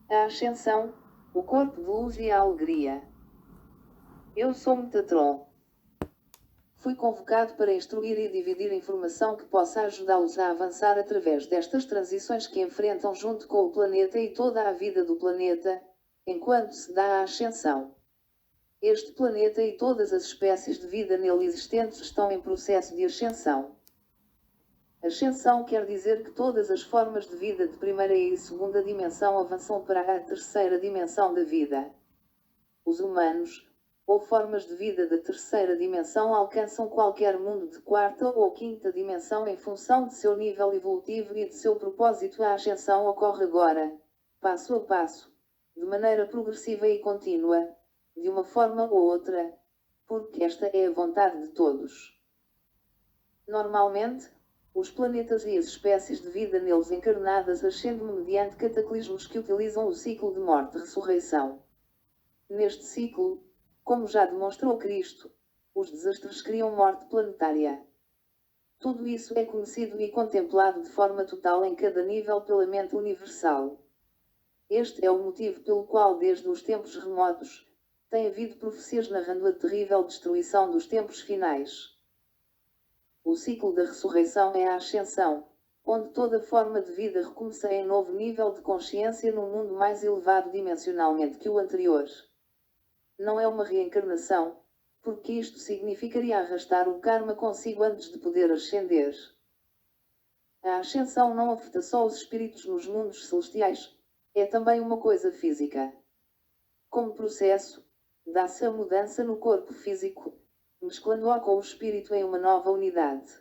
A ascensão, o corpo de luz e a alegria. Eu sou Metatron. Fui convocado para instruir e dividir informação que possa ajudá-los a avançar através destas transições que enfrentam junto com o planeta e toda a vida do planeta, enquanto se dá a ascensão. Este planeta e todas as espécies de vida nele existentes estão em processo de ascensão. Ascensão quer dizer que todas as formas de vida de primeira e segunda dimensão avançam para a terceira dimensão da vida. Os humanos, ou formas de vida da terceira dimensão, alcançam qualquer mundo de quarta ou quinta dimensão em função de seu nível evolutivo e de seu propósito. A ascensão ocorre agora, passo a passo, de maneira progressiva e contínua, de uma forma ou outra, porque esta é a vontade de todos. Normalmente, os planetas e as espécies de vida neles encarnadas ascendem mediante cataclismos que utilizam o ciclo de morte-ressurreição. Neste ciclo, como já demonstrou Cristo, os desastres criam morte planetária. Tudo isso é conhecido e contemplado de forma total em cada nível pela mente universal. Este é o motivo pelo qual, desde os tempos remotos, tem havido profecias narrando a terrível destruição dos tempos finais. O ciclo da ressurreição é a ascensão, onde toda forma de vida recomeça em novo nível de consciência num mundo mais elevado dimensionalmente que o anterior. Não é uma reencarnação, porque isto significaria arrastar o karma consigo antes de poder ascender. A ascensão não afeta só os espíritos nos mundos celestiais, é também uma coisa física. Como processo, dá-se a mudança no corpo físico, mesclando-o com o espírito em uma nova unidade.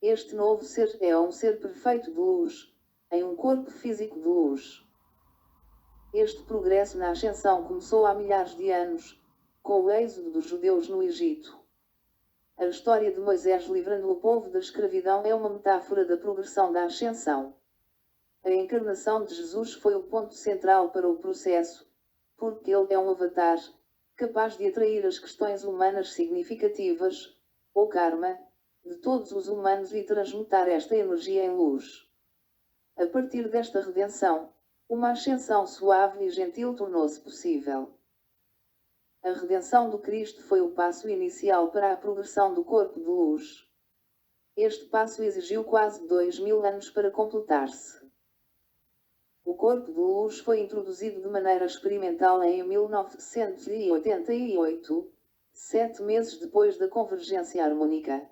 Este novo ser é um ser perfeito de luz, em um corpo físico de luz. Este progresso na ascensão começou há milhares de anos, com o êxodo dos judeus no Egito. A história de Moisés livrando o povo da escravidão é uma metáfora da progressão da ascensão. A encarnação de Jesus foi o ponto central para o processo, porque ele é um avatar, capaz de atrair as questões humanas significativas, ou karma, de todos os humanos e transmutar esta energia em luz. A partir desta redenção, uma ascensão suave e gentil tornou-se possível. A redenção do Cristo foi o passo inicial para a progressão do corpo de luz. Este passo exigiu quase 2000 anos para completar-se. O corpo de luz foi introduzido de maneira experimental em 1988, 7 meses depois da convergência harmônica.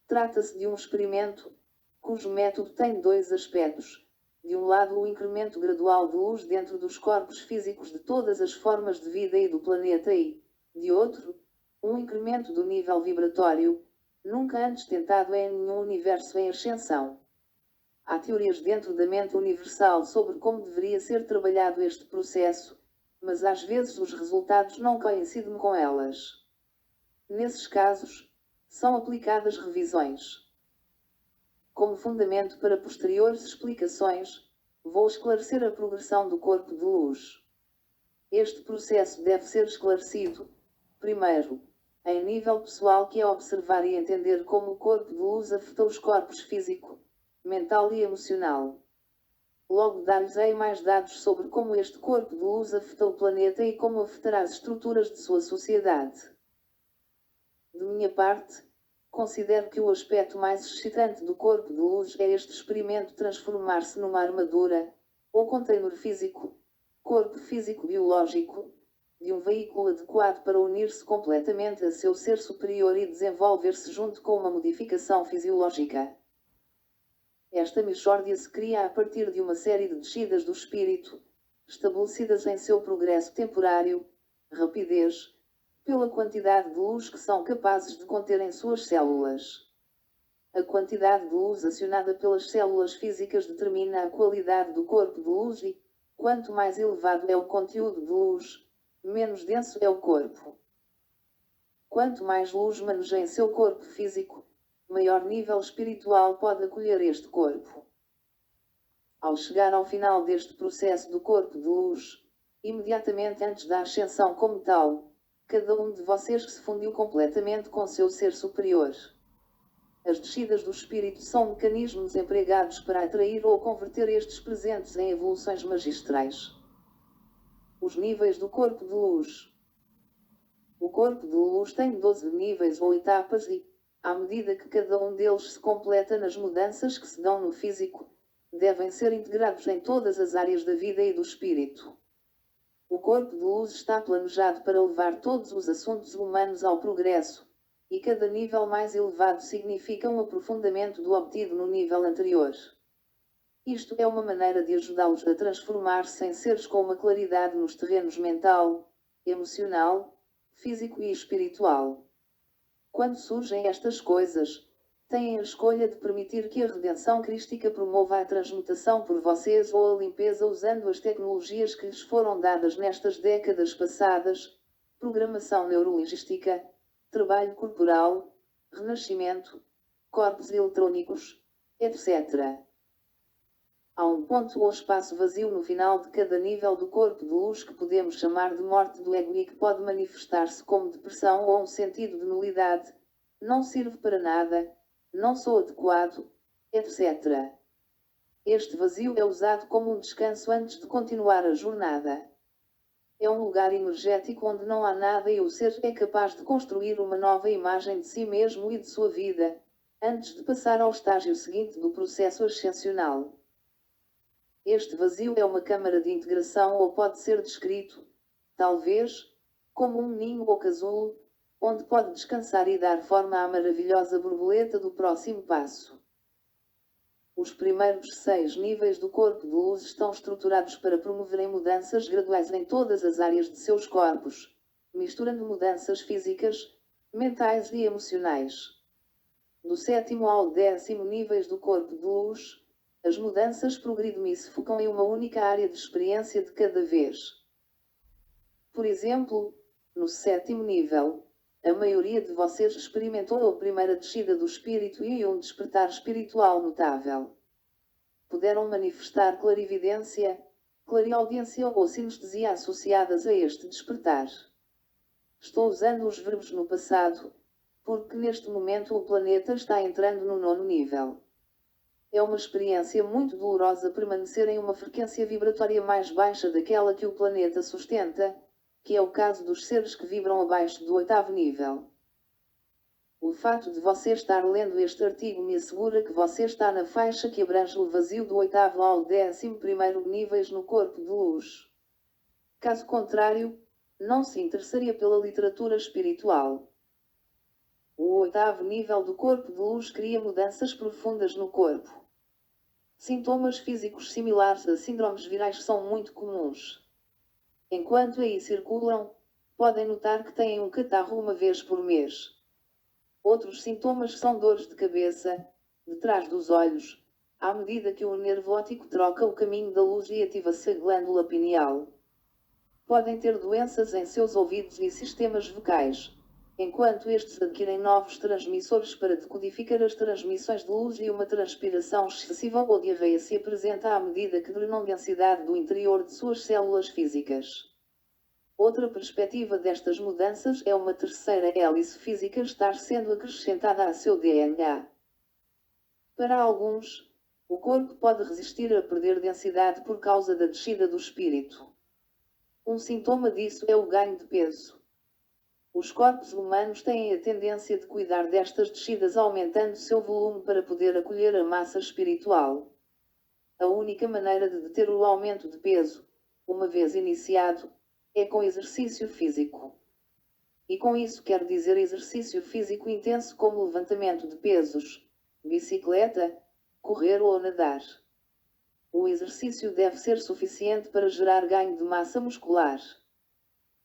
Trata-se de um experimento, cujo método tem dois aspectos. De um lado, o incremento gradual de luz dentro dos corpos físicos de todas as formas de vida e do planeta e, de outro, um incremento do nível vibratório, nunca antes tentado em nenhum universo em ascensão. Há teorias dentro da mente universal sobre como deveria ser trabalhado este processo, mas às vezes os resultados não coincidem com elas. Nesses casos, são aplicadas revisões. Como fundamento para posteriores explicações, vou esclarecer a progressão do corpo de luz. Este processo deve ser esclarecido, primeiro, em nível pessoal, que é observar e entender como o corpo de luz afeta os corpos físico, mental e emocional. Logo dar-lhes-ei mais dados sobre como este corpo de luz afeta o planeta e como afetará as estruturas de sua sociedade. De minha parte, considero que o aspecto mais excitante do corpo de luz é este experimento transformar-se numa armadura, ou container físico, corpo físico biológico, de um veículo adequado para unir-se completamente a seu ser superior e desenvolver-se junto com uma modificação fisiológica. Esta mixórdia se cria a partir de uma série de descidas do espírito, estabelecidas em seu progresso temporário, rapidez, pela quantidade de luz que são capazes de conter em suas células. A quantidade de luz acionada pelas células físicas determina a qualidade do corpo de luz e, quanto mais elevado é o conteúdo de luz, menos denso é o corpo. Quanto mais luz maneja em seu corpo físico, maior nível espiritual pode acolher este corpo. Ao chegar ao final deste processo do corpo de luz, imediatamente antes da ascensão como tal, cada um de vocês se fundiu completamente com seu ser superior. As descidas do espírito são mecanismos empregados para atrair ou converter estes presentes em evoluções magistrais. Os níveis do corpo de luz. O corpo de luz tem 12 níveis ou etapas e, à medida que cada um deles se completa nas mudanças que se dão no físico, devem ser integrados em todas as áreas da vida e do espírito. O corpo de luz está planejado para levar todos os assuntos humanos ao progresso, e cada nível mais elevado significa um aprofundamento do obtido no nível anterior. Isto é uma maneira de ajudá-los a transformar-se em seres com uma claridade nos terrenos mental, emocional, físico e espiritual. Quando surgem estas coisas, têm a escolha de permitir que a redenção crística promova a transmutação por vocês ou a limpeza usando as tecnologias que lhes foram dadas nestas décadas passadas, programação neurolingística, trabalho corporal, renascimento, corpos eletrônicos, etc. Há um ponto ou espaço vazio no final de cada nível do corpo de luz que podemos chamar de morte do ego e que pode manifestar-se como depressão ou um sentido de nulidade, não sirvo para nada, não sou adequado, etc. Este vazio é usado como um descanso antes de continuar a jornada. É um lugar energético onde não há nada e o ser é capaz de construir uma nova imagem de si mesmo e de sua vida, antes de passar ao estágio seguinte do processo ascensional. Este vazio é uma câmara de integração ou pode ser descrito, talvez, como um ninho ou casulo, onde pode descansar e dar forma à maravilhosa borboleta do próximo passo. Os primeiros 6 níveis do corpo de luz estão estruturados para promoverem mudanças graduais em todas as áreas de seus corpos, misturando mudanças físicas, mentais e emocionais. Do 7º ao 10º níveis do corpo de luz, as mudanças progridem e se focam em uma única área de experiência de cada vez. Por exemplo, no 7º nível, a maioria de vocês experimentou a primeira descida do espírito e um despertar espiritual notável. Puderam manifestar clarividência, clareaudiência ou sinestesia associadas a este despertar. Estou usando os verbos no passado, porque neste momento o planeta está entrando no 9º nível. É uma experiência muito dolorosa permanecer em uma frequência vibratória mais baixa daquela que o planeta sustenta, que é o caso dos seres que vibram abaixo do 8º nível. O fato de você estar lendo este artigo me assegura que você está na faixa que abrange o vazio do 8º ao 11º níveis no corpo de luz. Caso contrário, não se interessaria pela literatura espiritual. O 8º nível do corpo de luz cria mudanças profundas no corpo. Sintomas físicos similares a síndromes virais são muito comuns. Enquanto aí circulam, podem notar que têm um catarro uma vez por mês. Outros sintomas são dores de cabeça, de trás dos olhos, à medida que o nervo óptico troca o caminho da luz e ativa-se a glândula pineal. Podem ter doenças em seus ouvidos e sistemas vocais, enquanto estes adquirem novos transmissores para decodificar as transmissões de luz e uma transpiração excessiva ou diarreia se apresenta à medida que drenam densidade do interior de suas células físicas. Outra perspectiva destas mudanças é uma terceira hélice física estar sendo acrescentada a seu DNA. Para alguns, o corpo pode resistir a perder densidade por causa da descida do espírito. Um sintoma disso é o ganho de peso. Os corpos humanos têm a tendência de cuidar destas descidas aumentando seu volume para poder acolher a massa espiritual. A única maneira de deter o aumento de peso, uma vez iniciado, é com exercício físico. E com isso quero dizer exercício físico intenso como levantamento de pesos, bicicleta, correr ou nadar. O exercício deve ser suficiente para gerar ganho de massa muscular.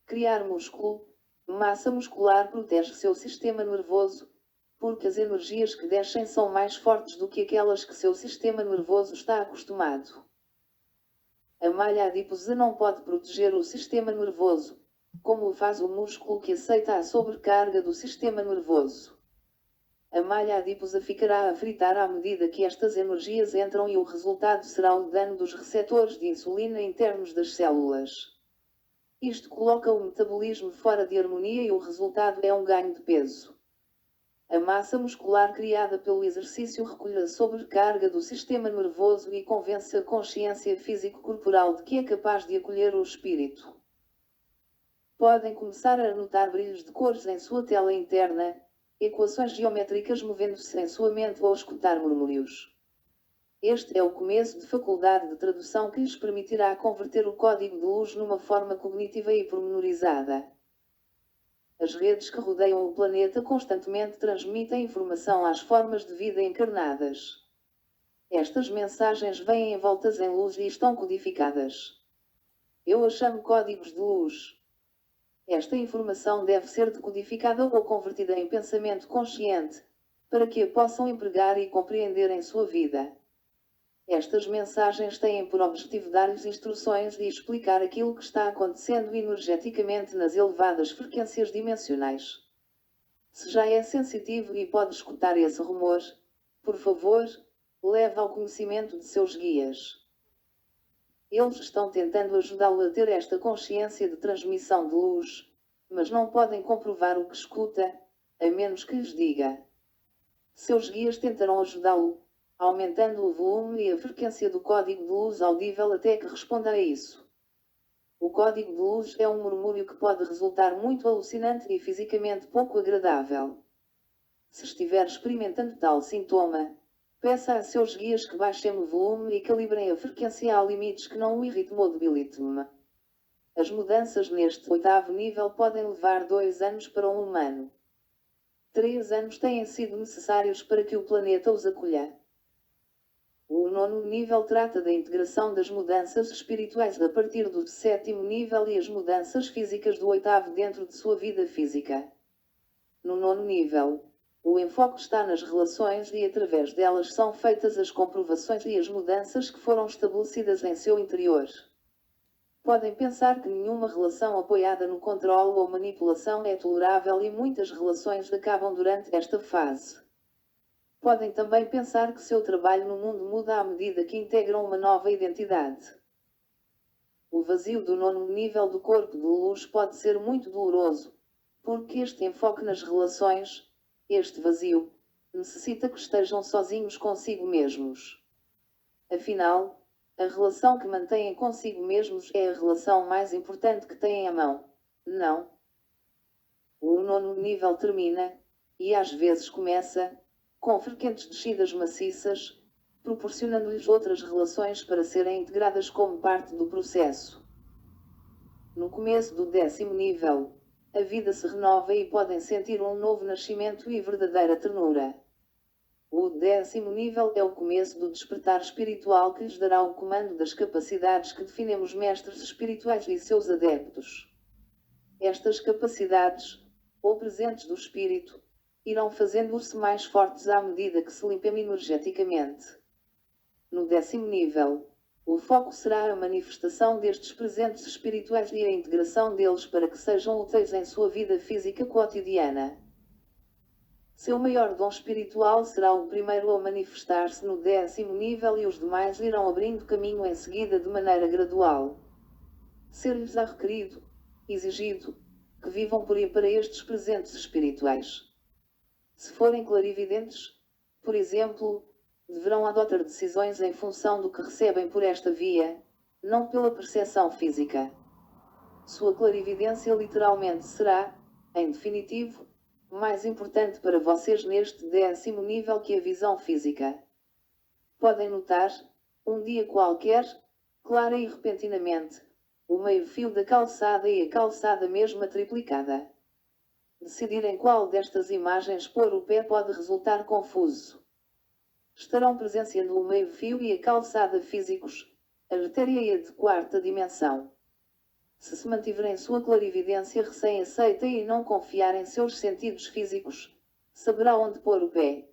Criar músculo. Massa muscular protege seu sistema nervoso, porque as energias que descem são mais fortes do que aquelas que seu sistema nervoso está acostumado. A malha adiposa não pode proteger o sistema nervoso, como o faz o músculo que aceita a sobrecarga do sistema nervoso. A malha adiposa ficará a fritar à medida que estas energias entram e o resultado será o dano dos receptores de insulina internos das células. Isto coloca o metabolismo fora de harmonia e o resultado é um ganho de peso. A massa muscular criada pelo exercício recolhe a sobrecarga do sistema nervoso e convence a consciência físico-corporal de que é capaz de acolher o espírito. Podem começar a notar brilhos de cores em sua tela interna, equações geométricas movendo-se em sua mente ou escutar murmúrios. Este é o começo de faculdade de tradução que lhes permitirá converter o código de luz numa forma cognitiva e pormenorizada. As redes que rodeiam o planeta constantemente transmitem informação às formas de vida encarnadas. Estas mensagens vêm envoltas em luz e estão codificadas. Eu as chamo códigos de luz. Esta informação deve ser decodificada ou convertida em pensamento consciente, para que a possam empregar e compreender em sua vida. Estas mensagens têm por objetivo dar-lhes instruções e explicar aquilo que está acontecendo energeticamente nas elevadas frequências dimensionais. Se já é sensitivo e pode escutar esse rumor, por favor, leve ao conhecimento de seus guias. Eles estão tentando ajudá-lo a ter esta consciência de transmissão de luz, mas não podem comprovar o que escuta, a menos que lhes diga. Seus guias tentarão ajudá-lo, aumentando o volume e a frequência do código de luz audível até que responda a isso. O código de luz é um murmúrio que pode resultar muito alucinante e fisicamente pouco agradável. Se estiver experimentando tal sintoma, peça a seus guias que baixem o volume e calibrem a frequência a limites que não o irritem ou debilitem. As mudanças neste 8º nível podem levar 2 anos para um humano. 3 anos têm sido necessários para que o planeta os acolha. O 9º nível trata da integração das mudanças espirituais a partir do 7º nível e as mudanças físicas do 8º dentro de sua vida física. No 9º nível, o enfoque está nas relações e através delas são feitas as comprovações e as mudanças que foram estabelecidas em seu interior. Podem pensar que nenhuma relação apoiada no controle ou manipulação é tolerável e muitas relações acabam durante esta fase. Podem também pensar que seu trabalho no mundo muda à medida que integram uma nova identidade. O vazio do 9º nível do corpo de luz pode ser muito doloroso, porque este enfoque nas relações, este vazio, necessita que estejam sozinhos consigo mesmos. Afinal, a relação que mantêm consigo mesmos é a relação mais importante que têm à mão, não? O 9º nível termina, e às vezes começa, com frequentes descidas maciças, proporcionando-lhes outras relações para serem integradas como parte do processo. No começo do 10º nível, a vida se renova e podem sentir um novo nascimento e verdadeira ternura. O 10º nível é o começo do despertar espiritual que lhes dará o comando das capacidades que definem os mestres espirituais e seus adeptos. Estas capacidades, ou presentes do espírito, irão fazendo-se mais fortes à medida que se limpam energeticamente. No 10º nível, o foco será a manifestação destes presentes espirituais e a integração deles para que sejam úteis em sua vida física cotidiana. Seu maior dom espiritual será o primeiro a manifestar-se no 10º nível e os demais irão abrindo caminho em seguida de maneira gradual. Ser-lhes-á requerido, exigido, que vivam por e para estes presentes espirituais. Se forem clarividentes, por exemplo, deverão adotar decisões em função do que recebem por esta via, não pela percepção física. Sua clarividência literalmente será, em definitivo, mais importante para vocês neste 10º nível que a visão física. Podem notar, um dia qualquer, clara e repentinamente, o meio-fio da calçada e a calçada mesma triplicada. Decidir em qual destas imagens pôr o pé pode resultar confuso. Estarão presenciando o meio-fio e a calçada físicos, a artéria e a de 4ª dimensão. Se mantiverem sua clarividência recém-aceita e não confiar em seus sentidos físicos, saberá onde pôr o pé.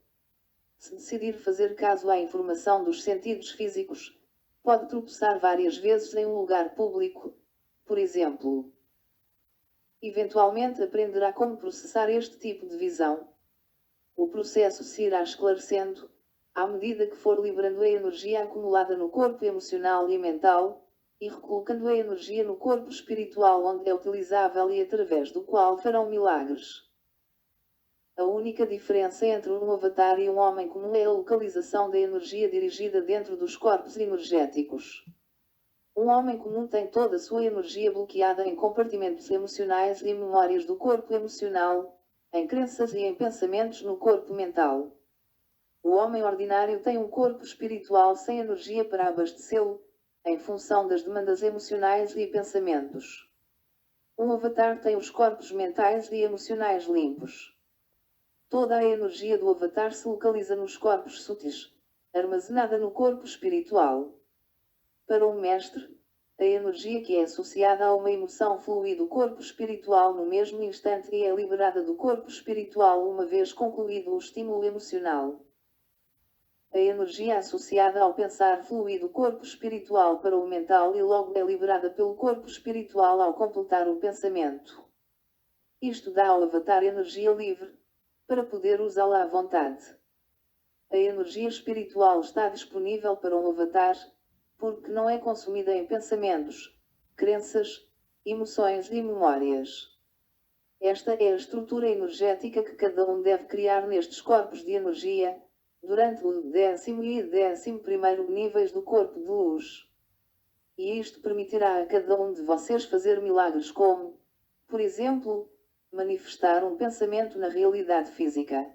Se decidir fazer caso à informação dos sentidos físicos, pode tropeçar várias vezes em um lugar público, por exemplo. Eventualmente aprenderá como processar este tipo de visão. O processo se irá esclarecendo, à medida que for liberando a energia acumulada no corpo emocional e mental, e recolocando a energia no corpo espiritual onde é utilizável e através do qual farão milagres. A única diferença entre um avatar e um homem comum é a localização da energia dirigida dentro dos corpos energéticos. Um homem comum tem toda a sua energia bloqueada em compartimentos emocionais e memórias do corpo emocional, em crenças e em pensamentos no corpo mental. O homem ordinário tem um corpo espiritual sem energia para abastecê-lo, em função das demandas emocionais e pensamentos. Um avatar tem os corpos mentais e emocionais limpos. Toda a energia do avatar se localiza nos corpos sutis, armazenada no corpo espiritual. Para um mestre, a energia que é associada a uma emoção flui do corpo espiritual no mesmo instante e é liberada do corpo espiritual uma vez concluído o estímulo emocional. A energia associada ao pensar flui do corpo espiritual para o mental e logo é liberada pelo corpo espiritual ao completar o pensamento. Isto dá ao avatar energia livre, para poder usá-la à vontade. A energia espiritual está disponível para um avatar, porque não é consumida em pensamentos, crenças, emoções e memórias. Esta é a estrutura energética que cada um deve criar nestes corpos de energia, durante o 10º e 11º níveis do corpo de luz. E isto permitirá a cada um de vocês fazer milagres como, por exemplo, manifestar um pensamento na realidade física.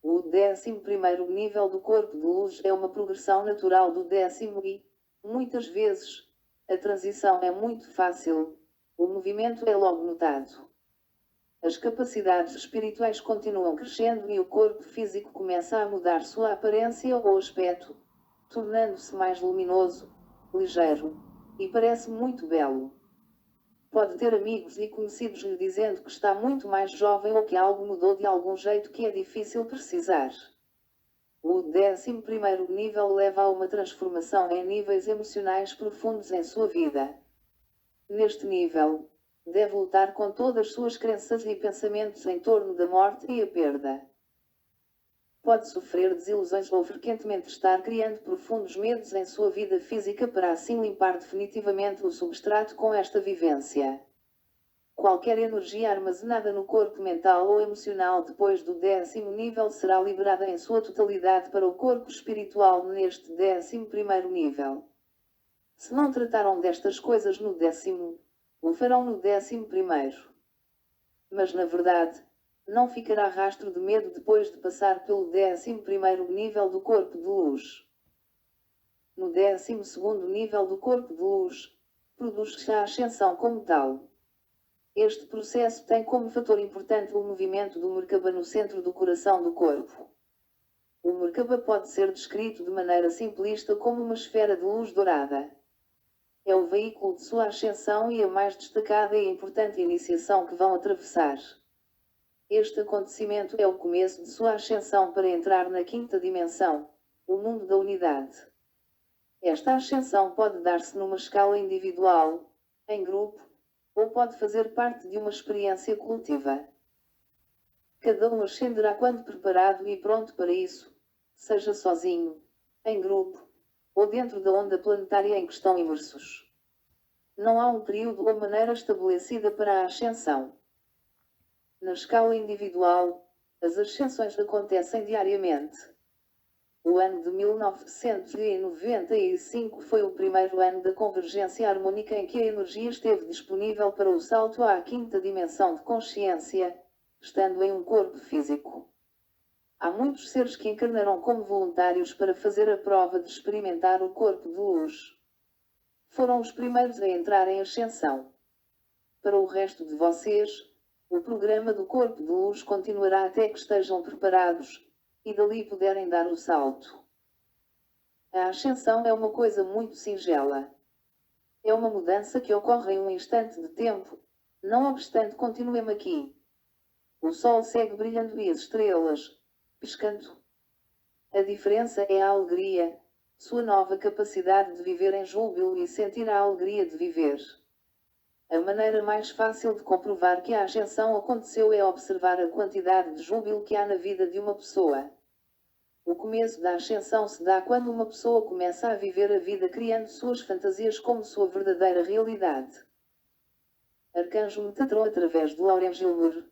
O 11º nível do corpo de luz é uma progressão natural do 10º e, muitas vezes, a transição é muito fácil, o movimento é logo notado. As capacidades espirituais continuam crescendo e o corpo físico começa a mudar sua aparência ou aspecto, tornando-se mais luminoso, ligeiro, e parece muito belo. Pode ter amigos e conhecidos lhe dizendo que está muito mais jovem ou que algo mudou de algum jeito que é difícil precisar. O 11º nível leva a uma transformação em níveis emocionais profundos em sua vida. Neste nível, deve lutar com todas suas crenças e pensamentos em torno da morte e a perda. Pode sofrer desilusões ou frequentemente estar criando profundos medos em sua vida física para assim limpar definitivamente o substrato com esta vivência. Qualquer energia armazenada no corpo mental ou emocional depois do 10º nível será liberada em sua totalidade para o corpo espiritual neste 11º nível. Se não trataram destas coisas no 10º, o farão no 11º. Mas na verdade, não ficará rastro de medo depois de passar pelo 11º nível do corpo de luz. No 12º nível do corpo de luz, produz-se a ascensão como tal. Este processo tem como fator importante o movimento do Merkaba no centro do coração do corpo. O Merkaba pode ser descrito de maneira simplista como uma esfera de luz dourada. É o veículo de sua ascensão e a mais destacada e importante iniciação que vão atravessar. Este acontecimento é o começo de sua ascensão para entrar na quinta dimensão, o mundo da unidade. Esta ascensão pode dar-se numa escala individual, em grupo, ou pode fazer parte de uma experiência coletiva. Cada um ascenderá quando preparado e pronto para isso, seja sozinho, em grupo, ou dentro da onda planetária em que estão imersos. Não há um período ou maneira estabelecida para a ascensão. Na escala individual, as ascensões acontecem diariamente. O ano de 1995 foi o primeiro ano da convergência harmônica em que a energia esteve disponível para o salto à quinta dimensão de consciência, estando em um corpo físico. Há muitos seres que encarnarão como voluntários para fazer a prova de experimentar o corpo de luz. Foram os primeiros a entrar em ascensão. Para o resto de vocês, o programa do corpo de luz continuará até que estejam preparados, e dali puderem dar o salto. A ascensão é uma coisa muito singela. É uma mudança que ocorre em um instante de tempo, não obstante continuemos aqui. O sol segue brilhando e as estrelas, piscando. A diferença é a alegria, sua nova capacidade de viver em júbilo e sentir a alegria de viver. A maneira mais fácil de comprovar que a ascensão aconteceu é observar a quantidade de júbilo que há na vida de uma pessoa. O começo da ascensão se dá quando uma pessoa começa a viver a vida criando suas fantasias como sua verdadeira realidade. Arcanjo Metatron através de Lauren Gilbert.